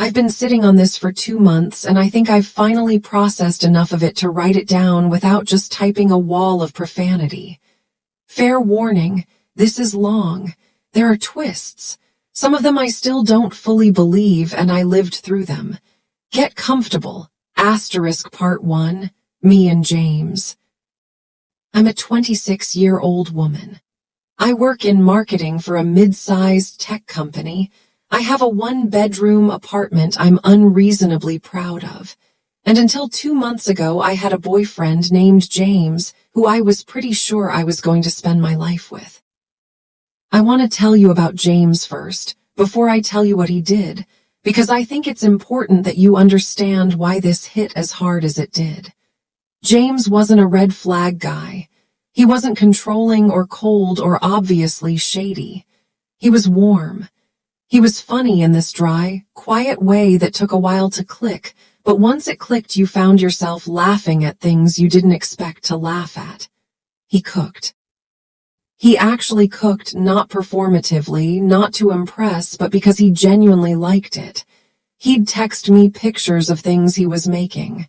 I've been sitting on this for 2 months, and I think I've finally processed enough of it to write it down without just typing a wall of profanity. Fair warning, this is long. There are twists. Some of them I still don't fully believe, and I lived through them. Get comfortable. Part 1. Me and James. I'm a 26-year-old woman. I work in marketing for a mid-sized tech company. I have a one-bedroom apartment I'm unreasonably proud of. And until 2 months ago, I had a boyfriend named James, who I was pretty sure I was going to spend my life with. I want to tell you about James first, before I tell you what he did, because I think it's important that you understand why this hit as hard as it did. James wasn't a red flag guy. He wasn't controlling or cold or obviously shady. He was warm. He was funny in this dry, quiet way that took a while to click, but once it clicked, you found yourself laughing at things you didn't expect to laugh at. He cooked. He actually cooked, not performatively, not to impress, but because he genuinely liked it. He'd text me pictures of things he was making.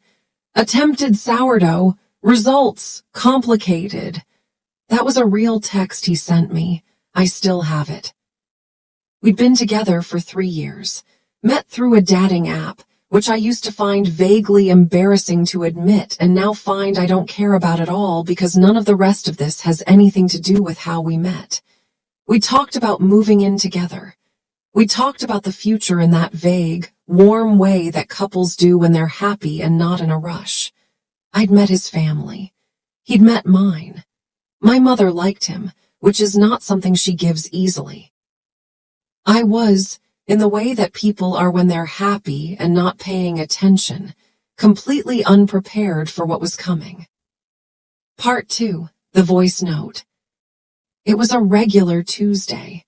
Attempted sourdough, results, complicated. That was a real text he sent me. I still have it. We'd been together for 3 years, met through a dating app, which I used to find vaguely embarrassing to admit and now find I don't care about at all because none of the rest of this has anything to do with how we met. We talked about moving in together. We talked about the future in that vague, warm way that couples do when they're happy and not in a rush. I'd met his family. He'd met mine. My mother liked him, which is not something she gives easily. I was, in the way that people are when they're happy and not paying attention, completely unprepared for what was coming. Part 2, the voice note. It was a regular Tuesday.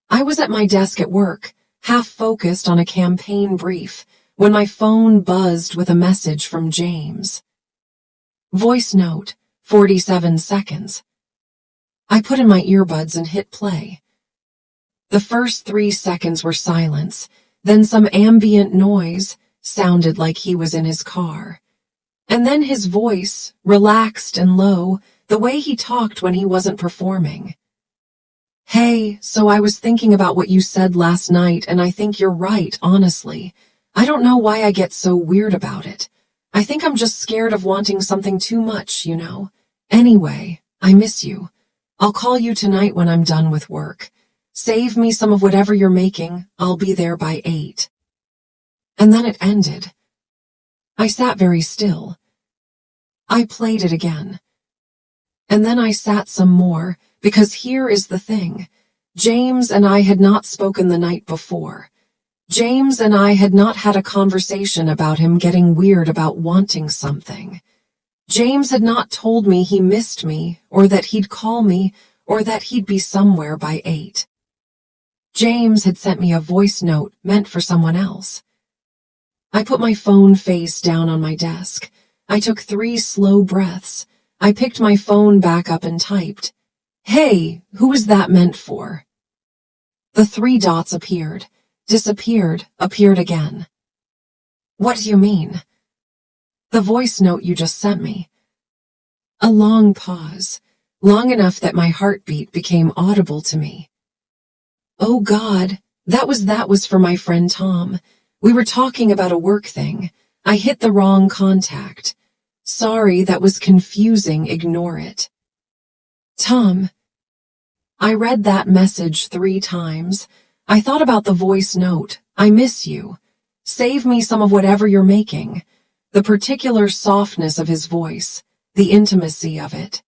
I was at my desk at work, half focused on a campaign brief, when my phone buzzed with a message from James. Voice note, 47 seconds. I put in my earbuds and hit play. The first 3 seconds were silence, then some ambient noise, sounded like he was in his car. And then his voice, relaxed and low, the way he talked when he wasn't performing. Hey, so I was thinking about what you said last night, and I think you're right, honestly. I don't know why I get so weird about it. I think I'm just scared of wanting something too much, you know. Anyway, I miss you. I'll call you tonight when I'm done with work. Save me some of whatever you're making. I'll be there by 8. And then it ended. I sat very still. I played it again. And then I sat some more, because here is the thing. James and I had not spoken the night before. James and I had not had a conversation about him getting weird about wanting something. James had not told me he missed me, or that he'd call me, or that he'd be somewhere by 8. James had sent me a voice note meant for someone else. I put my phone face down on my desk. I took 3 slow breaths. I picked my phone back up and typed, "Hey, who is that meant for?" The 3 dots appeared, disappeared, appeared again. What do you mean? The voice note you just sent me. A long pause, long enough that my heartbeat became audible to me. Oh God, that was for my friend Tom. We were talking about a work thing. I hit the wrong contact. Sorry, that was confusing, ignore it. Tom. I read that message 3 times. I thought about the voice note. I miss you. Save me some of whatever you're making. The particular softness of his voice, the intimacy of it.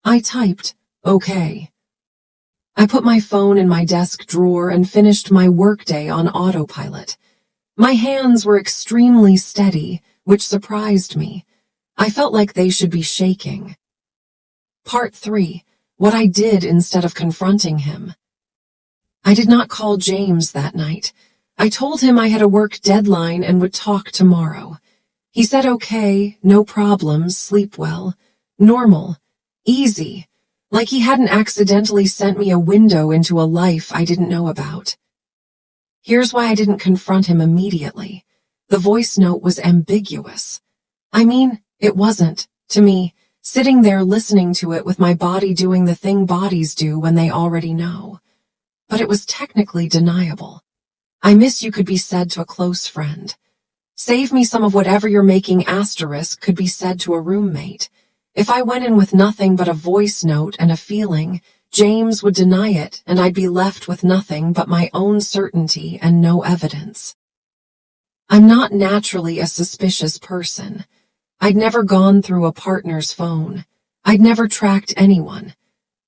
I typed, okay. I put my phone in my desk drawer and finished my workday on autopilot. My hands were extremely steady, which surprised me. I felt like they should be shaking. Part 3, what I did instead of confronting him. I did not call James that night. I told him I had a work deadline and would talk tomorrow. He said okay, no problems, sleep well, normal, easy, like he hadn't accidentally sent me a window into a life I didn't know about. Here's why I didn't confront him immediately. The voice note was ambiguous. I mean, it wasn't, to me, sitting there listening to it with my body doing the thing bodies do when they already know. But it was technically deniable. I miss you could be said to a close friend. Save me some of whatever you're making asterisk could be said to a roommate. If I went in with nothing but a voice note and a feeling, James would deny it and I'd be left with nothing but my own certainty and no evidence. I'm not naturally a suspicious person. I'd never gone through a partner's phone. I'd never tracked anyone.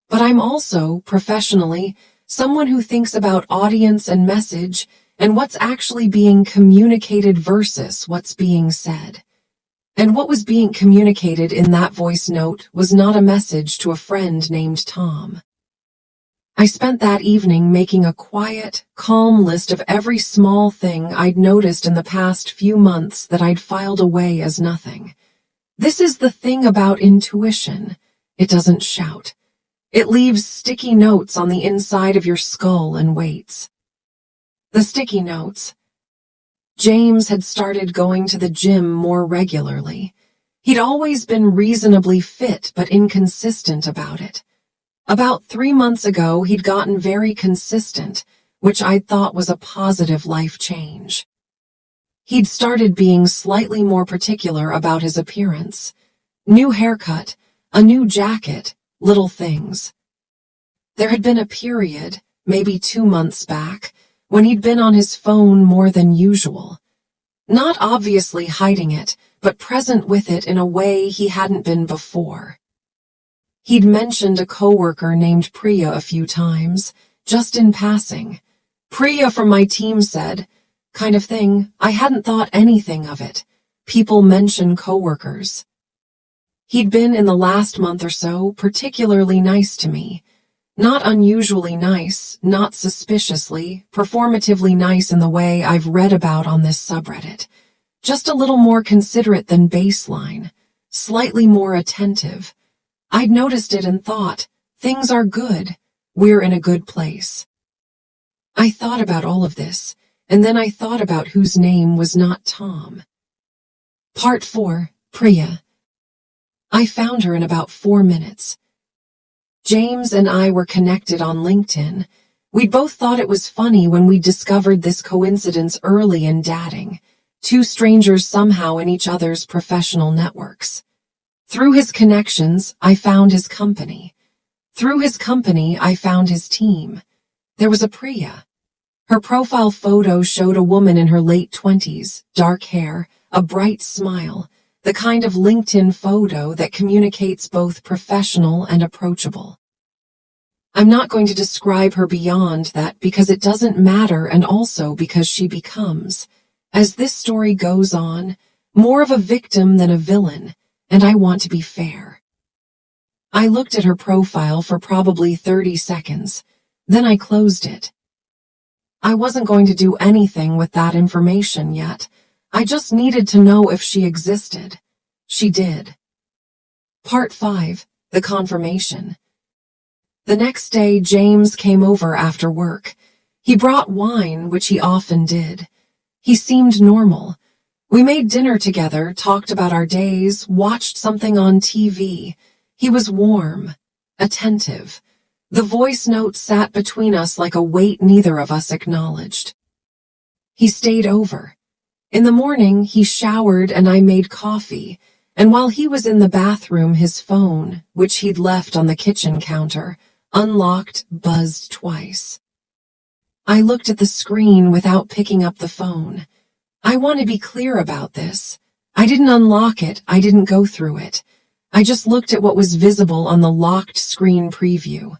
But I'm also, professionally, someone who thinks about audience and message and what's actually being communicated versus what's being said. And what was being communicated in that voice note was not a message to a friend named Tom. I spent that evening making a quiet, calm list of every small thing I'd noticed in the past few months that I'd filed away as nothing. This is the thing about intuition. It doesn't shout. It leaves sticky notes on the inside of your skull and waits. The sticky notes. James had started going to the gym more regularly. He'd always been reasonably fit but inconsistent about it. About 3 months ago, he'd gotten very consistent, which I thought was a positive life change. He'd started being slightly more particular about his appearance. New haircut, a new jacket, little things. There had been a period, maybe 2 months back, when he'd been on his phone more than usual. Not obviously hiding it, but present with it in a way he hadn't been before. He'd mentioned a coworker named Priya a few times, just in passing. Priya from my team said, kind of thing, I hadn't thought anything of it. People mention coworkers. He'd been in the last month or so particularly nice to me. Not unusually nice, not suspiciously, performatively nice in the way I've read about on this subreddit. Just a little more considerate than baseline, slightly more attentive. I'd noticed it and thought, things are good, we're in a good place. I thought about all of this, and then I thought about whose name was not Tom. Part 4, Priya. I found her in about 4 minutes. James and I were connected on LinkedIn. We'd both thought it was funny when we discovered this coincidence early in dating, 2 strangers somehow in each other's professional networks. Through his connections, I found his company. Through his company, I found his team. There was a Priya. Her profile photo showed a woman in her late 20s, dark hair, a bright smile, the kind of LinkedIn photo that communicates both professional and approachable. I'm not going to describe her beyond that because it doesn't matter and also because she becomes, as this story goes on, more of a victim than a villain, and I want to be fair. I looked at her profile for probably 30 seconds, then I closed it. I wasn't going to do anything with that information yet. I just needed to know if she existed. She did. Part 5, the confirmation. The next day, James came over after work. He brought wine, which he often did. He seemed normal. We made dinner together, talked about our days, watched something on TV. He was warm, attentive. The voice note sat between us like a weight neither of us acknowledged. He stayed over. In the morning, he showered and I made coffee, and while he was in the bathroom, his phone, which he'd left on the kitchen counter, unlocked, buzzed twice. I looked at the screen without picking up the phone. I want to be clear about this. I didn't unlock it, I didn't go through it. I just looked at what was visible on the locked screen preview.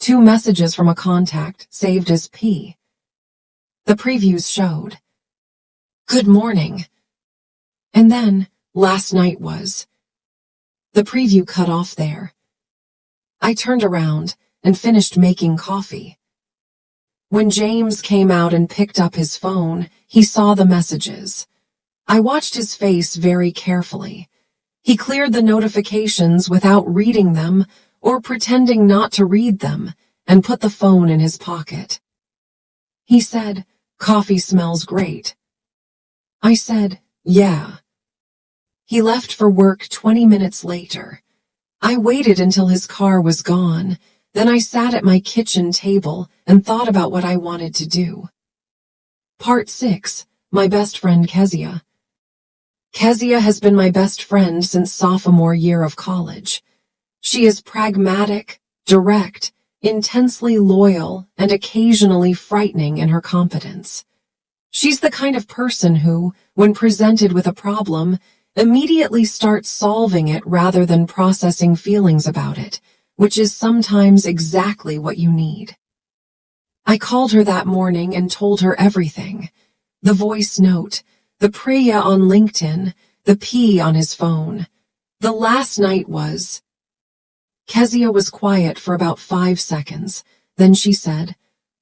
2 messages from a contact, saved as P. The previews showed, "Good morning." And then, last night was. The preview cut off there. I turned around and finished making coffee. When James came out and picked up his phone, he saw the messages. I watched his face very carefully. He cleared the notifications without reading them or pretending not to read them and put the phone in his pocket. He said, "Coffee smells great." I said, "Yeah." He left for work 20 minutes later. I waited until his car was gone, then I sat at my kitchen table and thought about what I wanted to do. Part 6. My best friend Kezia. Kezia has been my best friend since sophomore year of college. She is pragmatic, direct, intensely loyal, and occasionally frightening in her competence. She's the kind of person who, when presented with a problem, immediately starts solving it rather than processing feelings about it, which is sometimes exactly what you need. I called her that morning and told her everything. The voice note, the Priya on LinkedIn, the P on his phone. The last night was... Kezia was quiet for about 5 seconds. Then she said,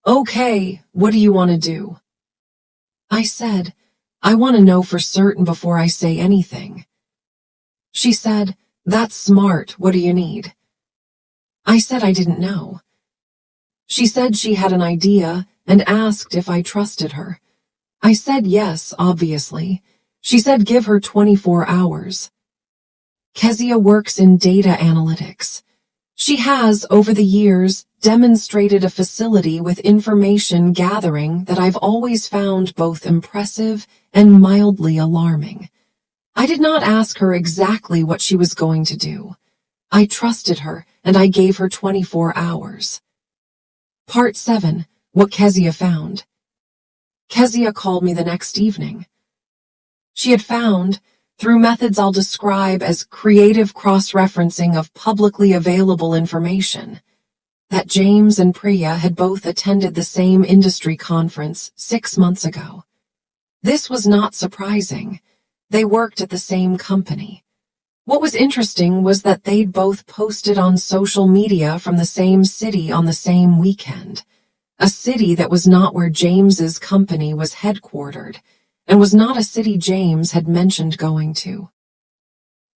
"Okay, what do you want to do?" I said, "I want to know for certain before I say anything." She said, "That's smart, what do you need?" I said I didn't know. She said she had an idea and asked if I trusted her. I said yes, obviously. She said give her 24 hours. Kezia works in data analytics. She has, over the years, demonstrated a facility with information gathering that I've always found both impressive and mildly alarming. I did not ask her exactly what she was going to do. I trusted her, and I gave her 24 hours. Part 7. What Kezia found. Kezia called me the next evening. She had found, through methods I'll describe as creative cross-referencing of publicly available information, that James and Priya had both attended the same industry conference 6 months ago. This was not surprising. They worked at the same company. What was interesting was that they'd both posted on social media from the same city on the same weekend, a city that was not where James's company was headquartered, and was not a city James had mentioned going to.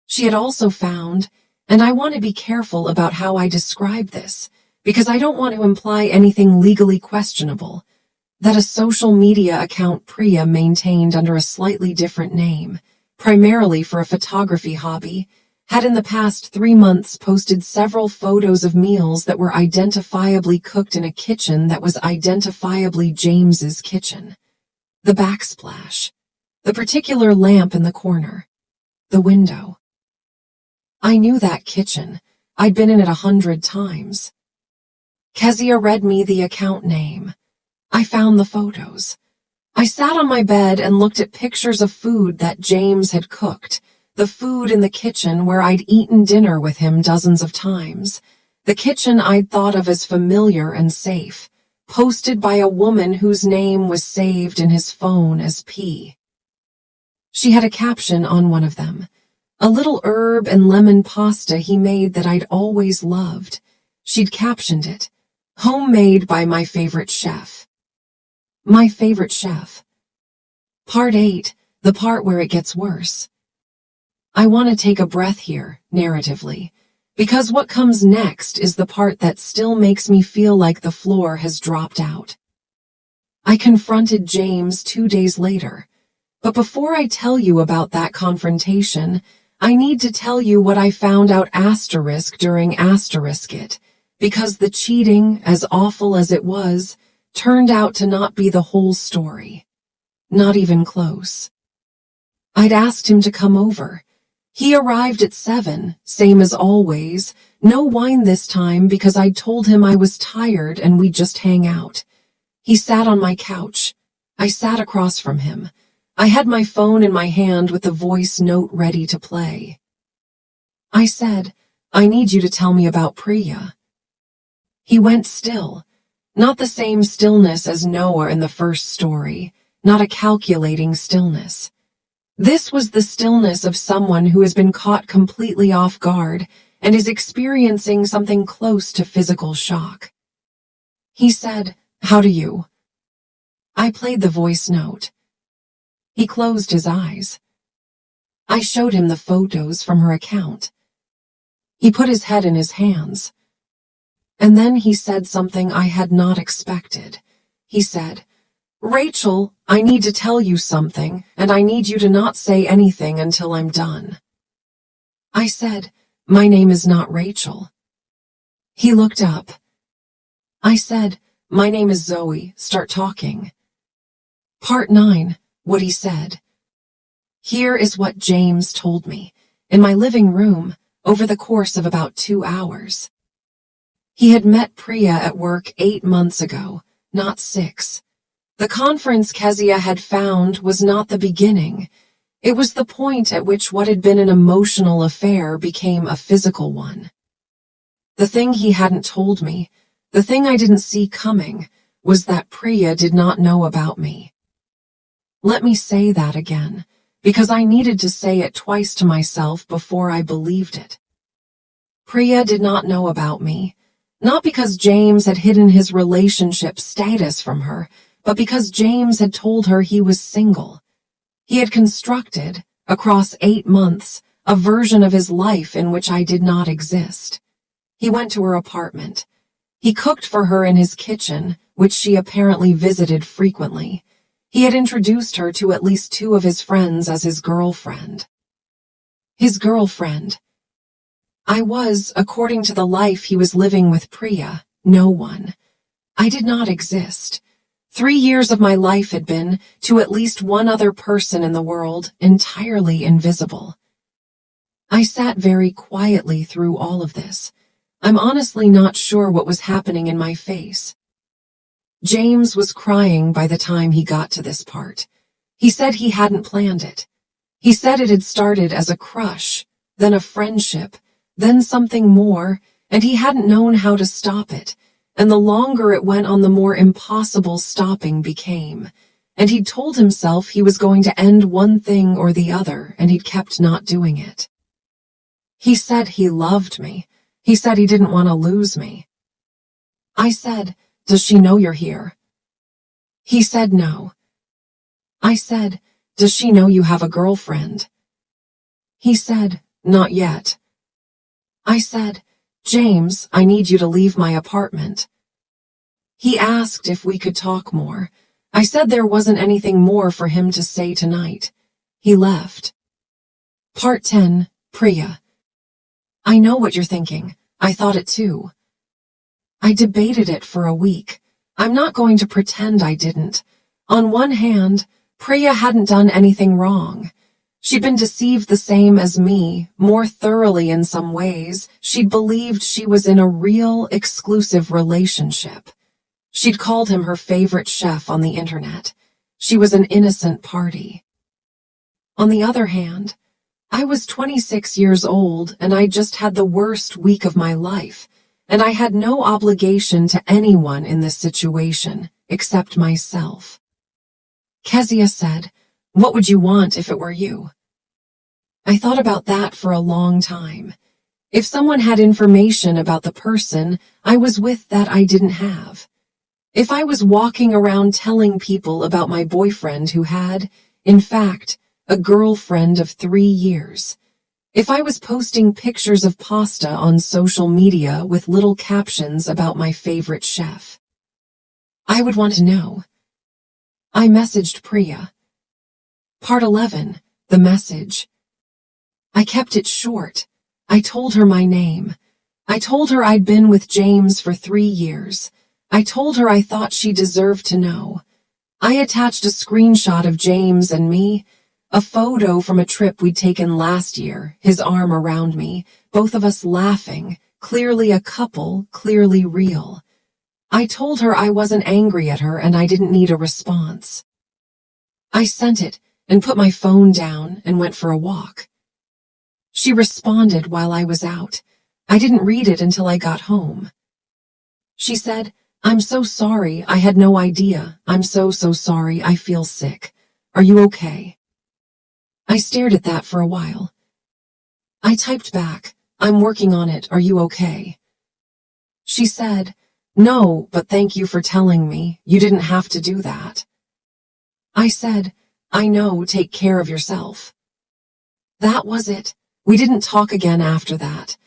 She had also found, and I want to be careful about how I describe this, because I don't want to imply anything legally questionable, that a social media account Priya maintained under a slightly different name, primarily for a photography hobby, had in the past 3 months posted several photos of meals that were identifiably cooked in a kitchen that was identifiably James's kitchen. The backsplash, the particular lamp in the corner, the window. I knew that kitchen. I'd been in it 100 times. Kezia read me the account name. I found the photos. I sat on my bed and looked at pictures of food that James had cooked, the food in the kitchen where I'd eaten dinner with him dozens of times, the kitchen I'd thought of as familiar and safe, posted by a woman whose name was saved in his phone as P. She had a caption on one of them, a little herb and lemon pasta he made that I'd always loved. She'd captioned it, "Homemade by my favorite chef." My favorite chef. Part 8, the part where it gets worse. I want to take a breath here, narratively, because what comes next is the part that still makes me feel like the floor has dropped out. I confronted James 2 days later, but before I tell you about that confrontation, I need to tell you what I found out during it, because the cheating, as awful as it was, turned out to not be the whole story. Not even close. I'd asked him to come over. He arrived at 7, same as always, no wine this time because I'd told him I was tired and we'd just hang out. He sat on my couch. I sat across from him. I had my phone in my hand with the voice note ready to play. I said, "I need you to tell me about Priya." He went still. Not the same stillness as Noah in the first story, not a calculating stillness. This was the stillness of someone who has been caught completely off guard and is experiencing something close to physical shock. He said, "How do you?" I played the voice note. He closed his eyes. I showed him the photos from her account. He put his head in his hands. And then he said something I had not expected. He said, Rachel, I need to tell you something, and I need you to not say anything until I'm done. I said, my name is not Rachel. He looked up. I said, my name is Zoe, start talking. Part 9, what he said. Here is what James told me, in my living room, over the course of about 2 hours. He had met Priya at work 8 months ago, not 6. The conference Kezia had found was not the beginning. It was the point at which what had been an emotional affair became a physical one. The thing he hadn't told me, the thing I didn't see coming, was that Priya did not know about me. Let me say that again, because I needed to say it twice to myself before I believed it. Priya did not know about me, not because James had hidden his relationship status from her, but because James had told her he was single. He had constructed, across 8 months, a version of his life in which I did not exist. He went to her apartment. He cooked for her in his kitchen, which she apparently visited frequently. He had introduced her to at least 2 of his friends as his girlfriend. His girlfriend. I was, according to the life he was living with Priya, no one. I did not exist. 3 years of my life had been, to at least one other person in the world, entirely invisible. I sat very quietly through all of this. I'm honestly not sure what was happening in my face. James was crying by the time he got to this part. He said he hadn't planned it. He said it had started as a crush, then a friendship, then something more, and he hadn't known how to stop it. And the longer it went on, the more impossible stopping became. And he'd told himself he was going to end one thing or the other, and he'd kept not doing it. He said he loved me. He said he didn't want to lose me. I said, does she know you're here? He said no. I said, does she know you have a girlfriend? He said, not yet. I said, James, I need you to leave my apartment. He asked if we could talk more. I said there wasn't anything more for him to say tonight. He left. Part 10, Priya. I know what you're thinking. I thought it too. I debated it for a week. I'm not going to pretend I didn't. On one hand, Priya hadn't done anything wrong. She'd been deceived the same as me, more thoroughly in some ways. She'd believed she was in a real, exclusive relationship. She'd called him her favorite chef on the internet. She was an innocent party. On the other hand, I was 26 years old and I just had the worst week of my life, and I had no obligation to anyone in this situation except myself. Kezia said, what would you want if it were you? I thought about that for a long time. If someone had information about the person I was with that I didn't have. If I was walking around telling people about my boyfriend who had, in fact, a girlfriend of 3 years. If I was posting pictures of pasta on social media with little captions about my favorite chef. I would want to know. I messaged Priya. Part 11, the message. I kept it short. I told her my name. I told her I'd been with James for 3 years. I told her I thought she deserved to know. I attached a screenshot of James and me, a photo from a trip we'd taken last year, his arm around me, both of us laughing, clearly a couple, clearly real. I told her I wasn't angry at her and I didn't need a response. I sent it and put my phone down and went for a walk. She responded while I was out. I didn't read it until I got home. She said, I'm so sorry, I had no idea. I'm so sorry, I feel sick. Are you okay? I stared at that for a while. I typed back, I'm working on it, are you okay? She said, no, but thank you for telling me, you didn't have to do that. I said, I know, take care of yourself. That was it. We didn't talk again after that.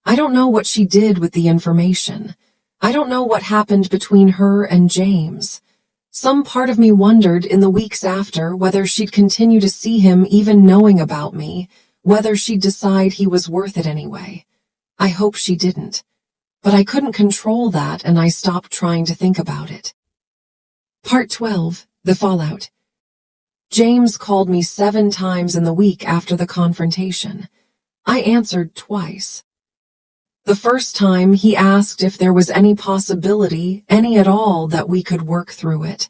I don't know what she did with the information. I don't know what happened between her and James. Some part of me wondered in the weeks after whether she'd continue to see him even knowing about me, whether she'd decide he was worth it anyway. I hope she didn't. But I couldn't control that and I stopped trying to think about it. Part 12, The Fallout. James called me 7 times in the week after the confrontation. I answered twice. The first time he asked if there was any possibility, any at all, that we could work through it.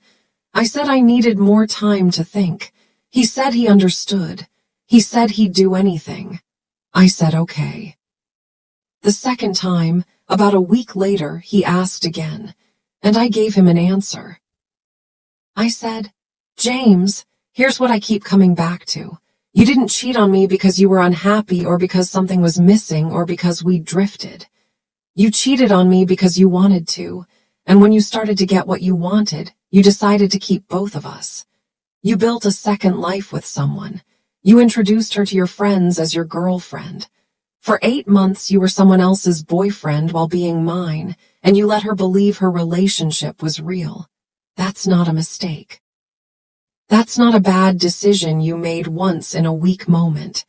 I said I needed more time to think. He said he understood. He said he'd do anything. I said okay. The second time, about a week later, he asked again, and I gave him an answer. I said, James, here's what I keep coming back to. You didn't cheat on me because you were unhappy or because something was missing or because we drifted. You cheated on me because you wanted to, and when you started to get what you wanted, you decided to keep both of us. You built a second life with someone. You introduced her to your friends as your girlfriend. For 8 months you were someone else's boyfriend while being mine, and you let her believe her relationship was real. That's not a mistake. That's not a bad decision you made once in a weak moment.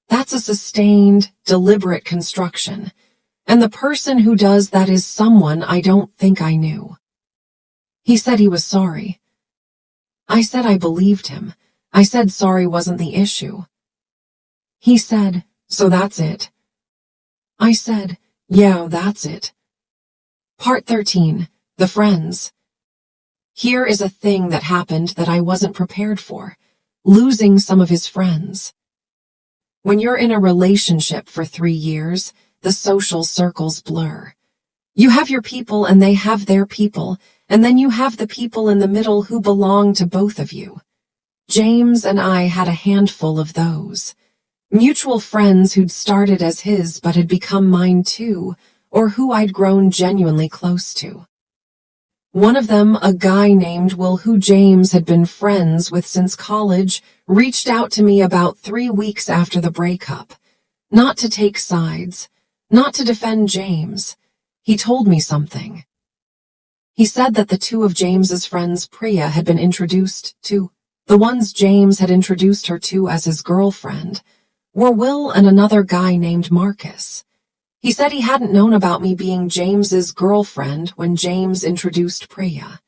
That's a sustained, deliberate construction. And the person who does that is someone I don't think I knew. He said he was sorry. I said I believed him. I said sorry wasn't the issue. He said, so that's it. I said, yeah, that's it. Part 13, The Friends. Here is a thing that happened that I wasn't prepared for. Losing some of his friends. When you're in a relationship for 3 years, the social circles blur. You have your people and they have their people, and then you have the people in the middle who belong to both of you. James and I had a handful of those. Mutual friends who'd started as his but had become mine too, or who I'd grown genuinely close to. One of them, a guy named Will who James had been friends with since college, reached out to me about 3 weeks after the breakup. Not to take sides, not to defend James. He told me something. He said that the 2 of James's friends Priya had been introduced to, the ones James had introduced her to as his girlfriend, were Will and another guy named Marcus. He said he hadn't known about me being James's girlfriend when James introduced Priya.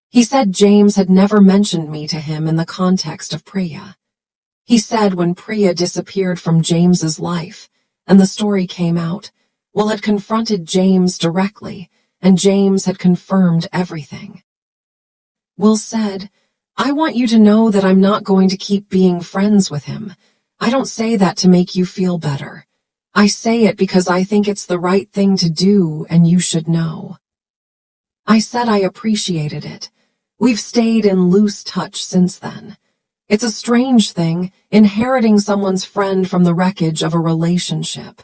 He said James had never mentioned me to him in the context of Priya. He said when Priya disappeared from James's life, and the story came out, Will had confronted James directly, and James had confirmed everything. Will said, I want you to know that I'm not going to keep being friends with him. I don't say that to make you feel better. I say it because I think it's the right thing to do and you should know. I said I appreciated it. We've stayed in loose touch since then. It's a strange thing, inheriting someone's friend from the wreckage of a relationship.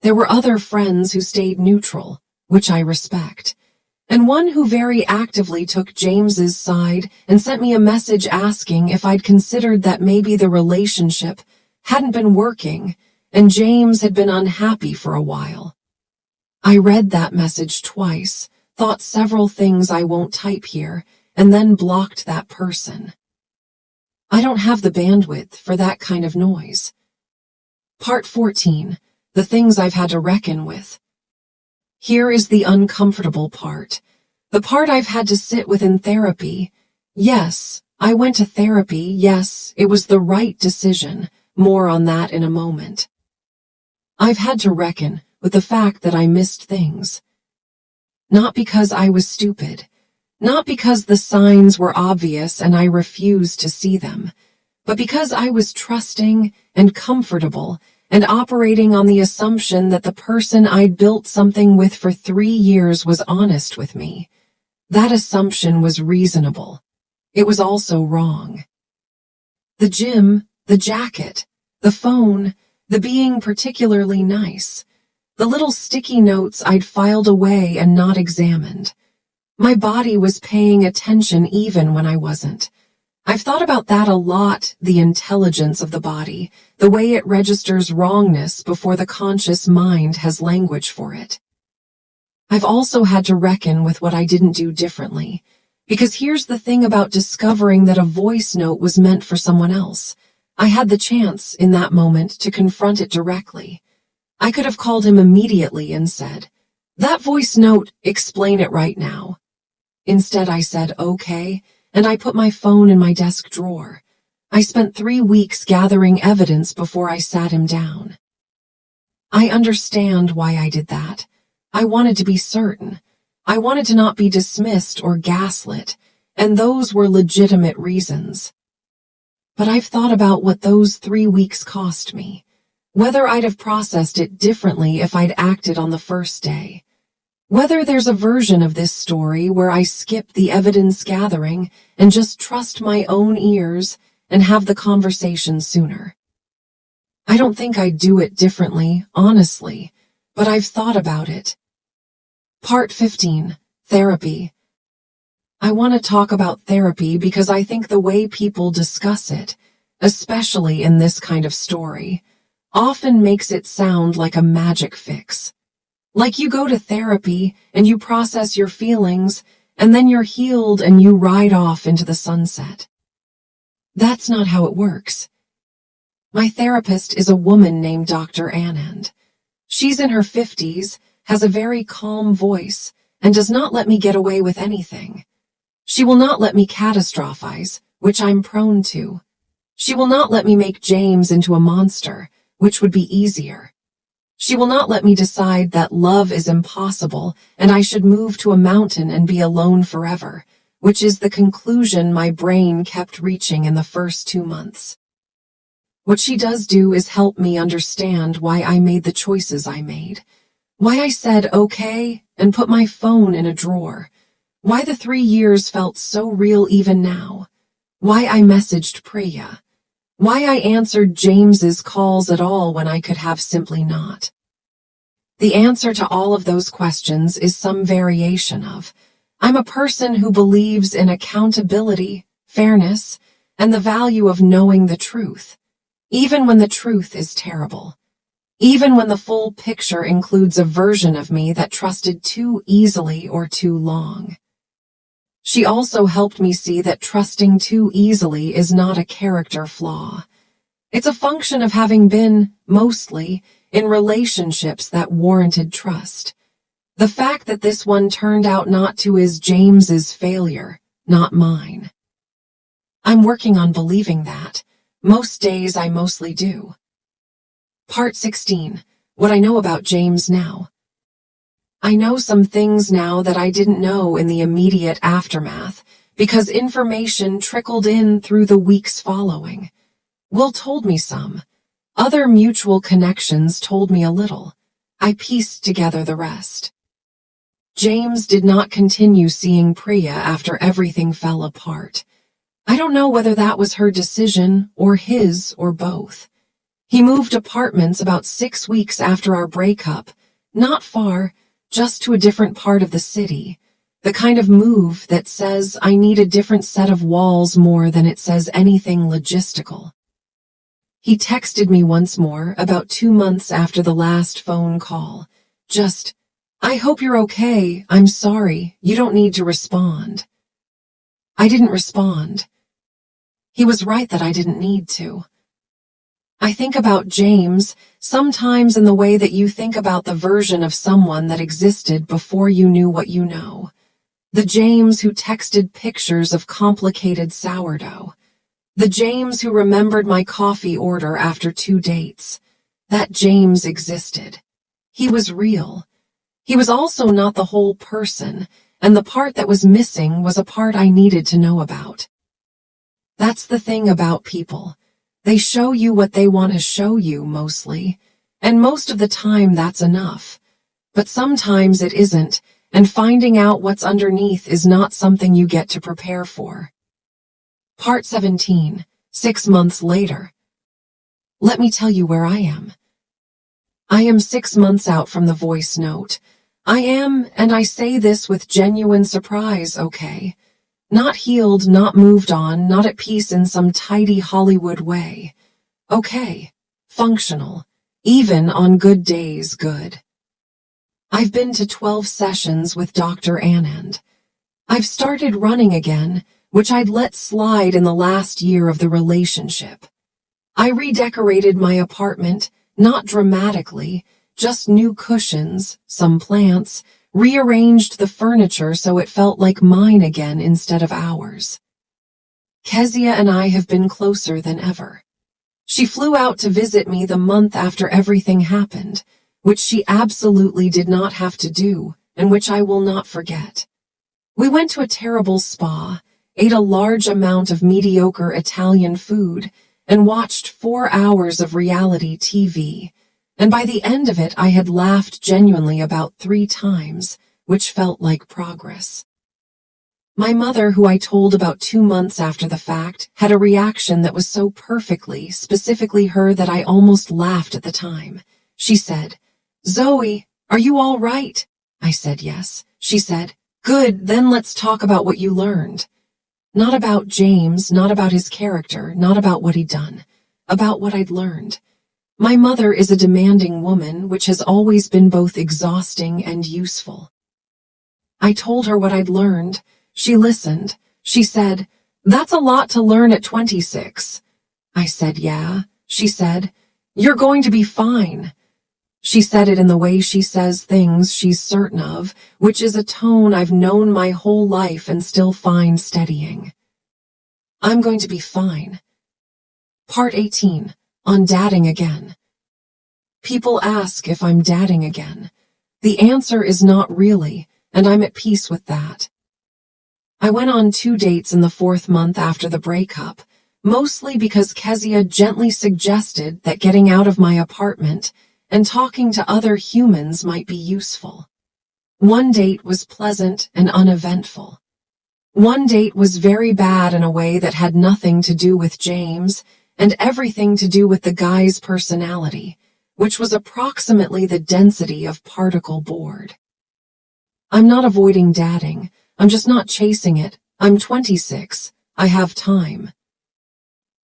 There were other friends who stayed neutral, which I respect, and one who very actively took James's side and sent me a message asking if I'd considered that maybe the relationship hadn't been working and James had been unhappy for a while. I read that message twice, thought several things I won't type here, and then blocked that person. I don't have the bandwidth for that kind of noise. Part 14, The Things I've Had to Reckon With. Here is the uncomfortable part. The part I've had to sit with in therapy. Yes, I went to therapy. Yes, it was the right decision. More on that in a moment. I've had to reckon with the fact that I missed things. Not because I was stupid, not because the signs were obvious and I refused to see them, but because I was trusting and comfortable and operating on the assumption that the person I'd built something with for 3 years was honest with me. That assumption was reasonable. It was also wrong. The gym, the jacket, the phone, the being particularly nice, the little sticky notes I'd filed away and not examined. My body was paying attention even when I wasn't. I've thought about that a lot, the intelligence of the body, the way it registers wrongness before the conscious mind has language for it. I've also had to reckon with what I didn't do differently, Because here's the thing about discovering that a voice note was meant for someone else. I had the chance, in that moment, to confront it directly. I could have called him immediately and said, "That voice note, explain it right now." Instead, I said, "Okay," and I put my phone in my desk drawer. I spent 3 weeks gathering evidence before I sat him down. I understand why I did that. I wanted to be certain. I wanted to not be dismissed or gaslit, and those were legitimate reasons. But I've thought about what those 3 weeks cost me, whether I'd have processed it differently if I'd acted on the first day. Whether there's a version of this story where I skip the evidence gathering and just trust my own ears and have the conversation sooner. I don't think I'd do it differently, honestly, but I've thought about it. Part 15, Therapy. I want to talk about therapy because I think the way people discuss it, especially in this kind of story, often makes it sound like a magic fix. Like you go to therapy and you process your feelings, and then you're healed and you ride off into the sunset. That's not how it works. My therapist is a woman named Dr. Anand. She's in her 50s, has a very calm voice, and does not let me get away with anything. She will not let me catastrophize, which I'm prone to. She will not let me make James into a monster, which would be easier. She will not let me decide that love is impossible and I should move to a mountain and be alone forever, which is the conclusion my brain kept reaching in the first 2 months. What she does do is help me understand why I made the choices I made, why I said okay and put my phone in a drawer, why the 3 years felt so real even now, why I messaged Priya, why I answered James's calls at all when I could have simply not. The answer to all of those questions is some variation of, I'm a person who believes in accountability, fairness, and the value of knowing the truth, even when the truth is terrible. Even when the full picture includes a version of me that trusted too easily or too long. She also helped me see that trusting too easily is not a character flaw. It's a function of having been, mostly, in relationships that warranted trust. The fact that this one turned out not to is James's failure, not mine. I'm working on believing that. Most days I mostly do. Part 16. What I know about James now. I know some things now that I didn't know in the immediate aftermath, because information trickled in through the weeks following. Will told me some. Other mutual connections told me a little. I pieced together the rest. James did not continue seeing Priya after everything fell apart. I don't know whether that was her decision, or his, or both. He moved apartments about 6 weeks after our breakup, not far, just to a different part of the city. The kind of move that says I need a different set of walls more than it says anything logistical. He texted me once more about 2 months after the last phone call. Just, I hope you're okay, I'm sorry, you don't need to respond. I didn't respond. He was right that I didn't need to. I think about James sometimes in the way that you think about the version of someone that existed before you knew what you know. The James who texted pictures of complicated sourdough. The James who remembered my coffee order after 2 dates. That James existed. He was real. He was also not the whole person, and the part that was missing was a part I needed to know about. That's the thing about people. They show you what they want to show you, mostly, and most of the time that's enough. But sometimes it isn't, and finding out what's underneath is not something you get to prepare for. Part 17, 6 months later. Let me tell you where I am. I am 6 months out from the voice note. I am, and I say this with genuine surprise, okay? Not healed, not moved on, not at peace in some tidy Hollywood way. Okay. Functional. Even on good days, good. I've been to 12 sessions with Dr. Anand. I've started running again, which I'd let slide in the last year of the relationship. I redecorated my apartment, not dramatically, just new cushions, some plants, rearranged the furniture so it felt like mine again instead of ours. Kezia and I have been closer than ever. She flew out to visit me the month after everything happened, which she absolutely did not have to do, and which I will not forget. We went to a terrible spa, ate a large amount of mediocre Italian food, and watched 4 hours of reality TV, and by the end of it I had laughed genuinely about 3 times, which felt like progress. My mother, who I told about 2 months after the fact, had a reaction that was so perfectly, specifically her, that I almost laughed at the time. She said, "Zoe, are you all right?" I said yes. She said, "Good, then let's talk about what you learned." Not about James, not about his character, not about what he'd done, about what I'd learned. My mother is a demanding woman, which has always been both exhausting and useful. I told her what I'd learned. She listened. She said, "That's a lot to learn at 26. I said, "Yeah." She said, "You're going to be fine." She said it in the way she says things she's certain of, which is a tone I've known my whole life and still find steadying. I'm going to be fine. Part 18. On dating again. People ask if I'm dating again. The answer is not really, and I'm at peace with that. I went on 2 dates in the 4th month after the breakup, mostly because Kezia gently suggested that getting out of my apartment and talking to other humans might be useful. One date was pleasant and uneventful. One date was very bad in a way that had nothing to do with James and everything to do with the guy's personality, which was approximately the density of particle board. I'm not avoiding dating. I'm just not chasing it. I'm 26. I have time.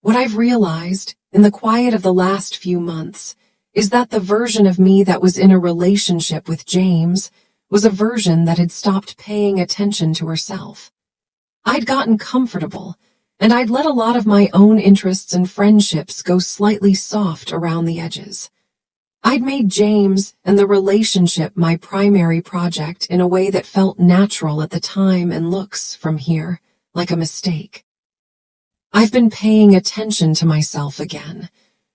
What I've realized, in the quiet of the last few months, is that the version of me that was in a relationship with James was a version that had stopped paying attention to herself. I'd gotten comfortable, and I'd let a lot of my own interests and friendships go slightly soft around the edges. I'd made James and the relationship my primary project in a way that felt natural at the time and looks, from here, like a mistake. I've been paying attention to myself again,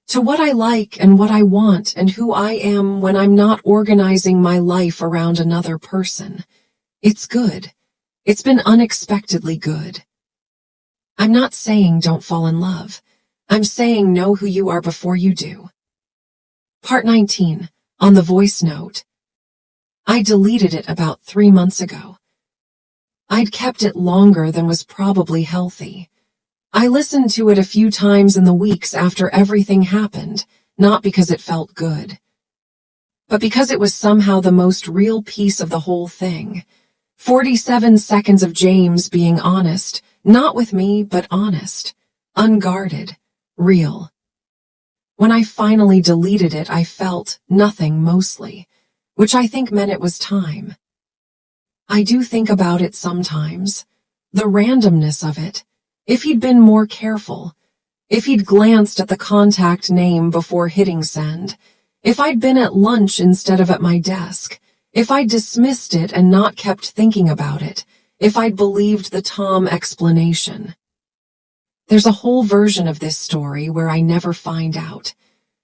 to what I like and what I want and who I am when I'm not organizing my life around another person. It's good. It's been unexpectedly good. I'm not saying don't fall in love. I'm saying know who you are before you do. Part 19. On the voice note. I deleted it about 3 months ago. I'd kept it longer than was probably healthy. I listened to it a few times in the weeks after everything happened, not because it felt good, but because it was somehow the most real piece of the whole thing. 47 seconds of James being honest, not with me, but honest, unguarded, real. When I finally deleted it, I felt nothing mostly, which I think meant it was time. I do think about it sometimes, the randomness of it. If he'd been more careful, if he'd glanced at the contact name before hitting send, if I'd been at lunch instead of at my desk, if I'd dismissed it and not kept thinking about it, if I'd believed the Tom explanation. There's a whole version of this story where I never find out,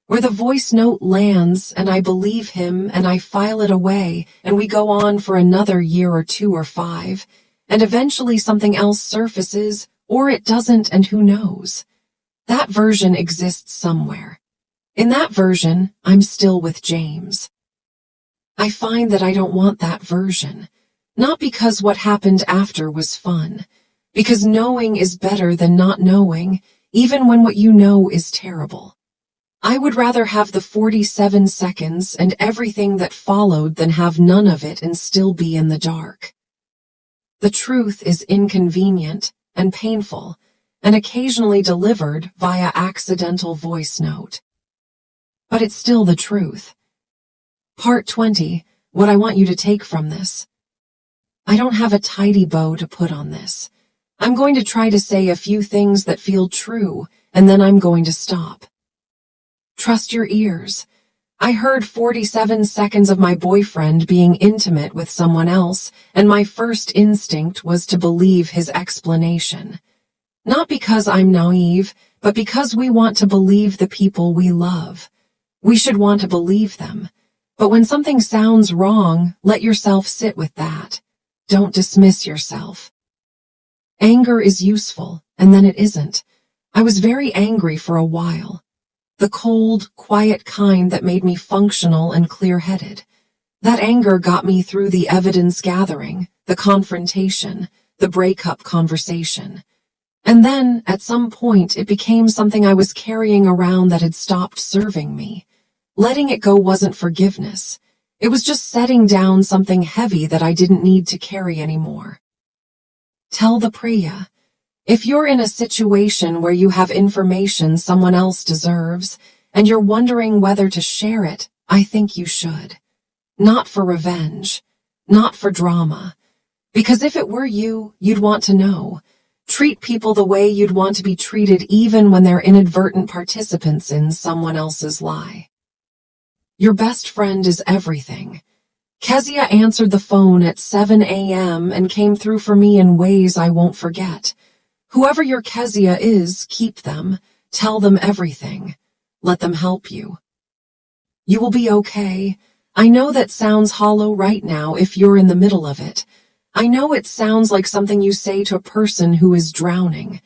where the voice note lands and I believe him and I file it away and we go on for another year or 2 or 5, and eventually something else surfaces, or it doesn't, and who knows. That version exists somewhere. In that version, I'm still with James. I find that I don't want that version, not because what happened after was fun, because knowing is better than not knowing, even when what you know is terrible. I would rather have the 47 seconds and everything that followed than have none of it and still be in the dark. The truth is inconvenient and painful, and occasionally delivered via accidental voice note. But it's still the truth. Part 20, what I want you to take from this. I don't have a tidy bow to put on this. I'm going to try to say a few things that feel true, and then I'm going to stop. Trust your ears. I heard 47 seconds of my boyfriend being intimate with someone else, and my first instinct was to believe his explanation. Not because I'm naive, but because we want to believe the people we love. We should want to believe them. But when something sounds wrong, let yourself sit with that. Don't dismiss yourself. Anger is useful, and then it isn't. I was very angry for a while. The cold, quiet kind that made me functional and clear-headed. That anger got me through the evidence gathering, the confrontation, the breakup conversation. And then, at some point, it became something I was carrying around that had stopped serving me. Letting it go wasn't forgiveness. It was just setting down something heavy that I didn't need to carry anymore. Tell the Priya. If you're in a situation where you have information someone else deserves, and you're wondering whether to share it, I think you should. Not for revenge. Not for drama. Because if it were you, you'd want to know. Treat people the way you'd want to be treated even when they're inadvertent participants in someone else's lie. Your best friend is everything. Kezia answered the phone at 7 a.m. and came through for me in ways I won't forget. Whoever your Kezia is, keep them. Tell them everything. Let them help you. You will be okay. I know that sounds hollow right now if you're in the middle of it. I know it sounds like something you say to a person who is drowning.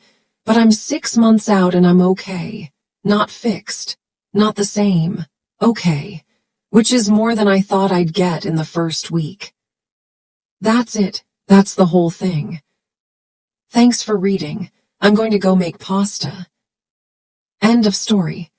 But I'm 6 months out and I'm okay. Not fixed. Not the same. Okay. Which is more than I thought I'd get in the first week. That's it. That's the whole thing. Thanks for reading. I'm going to go make pasta. End of story.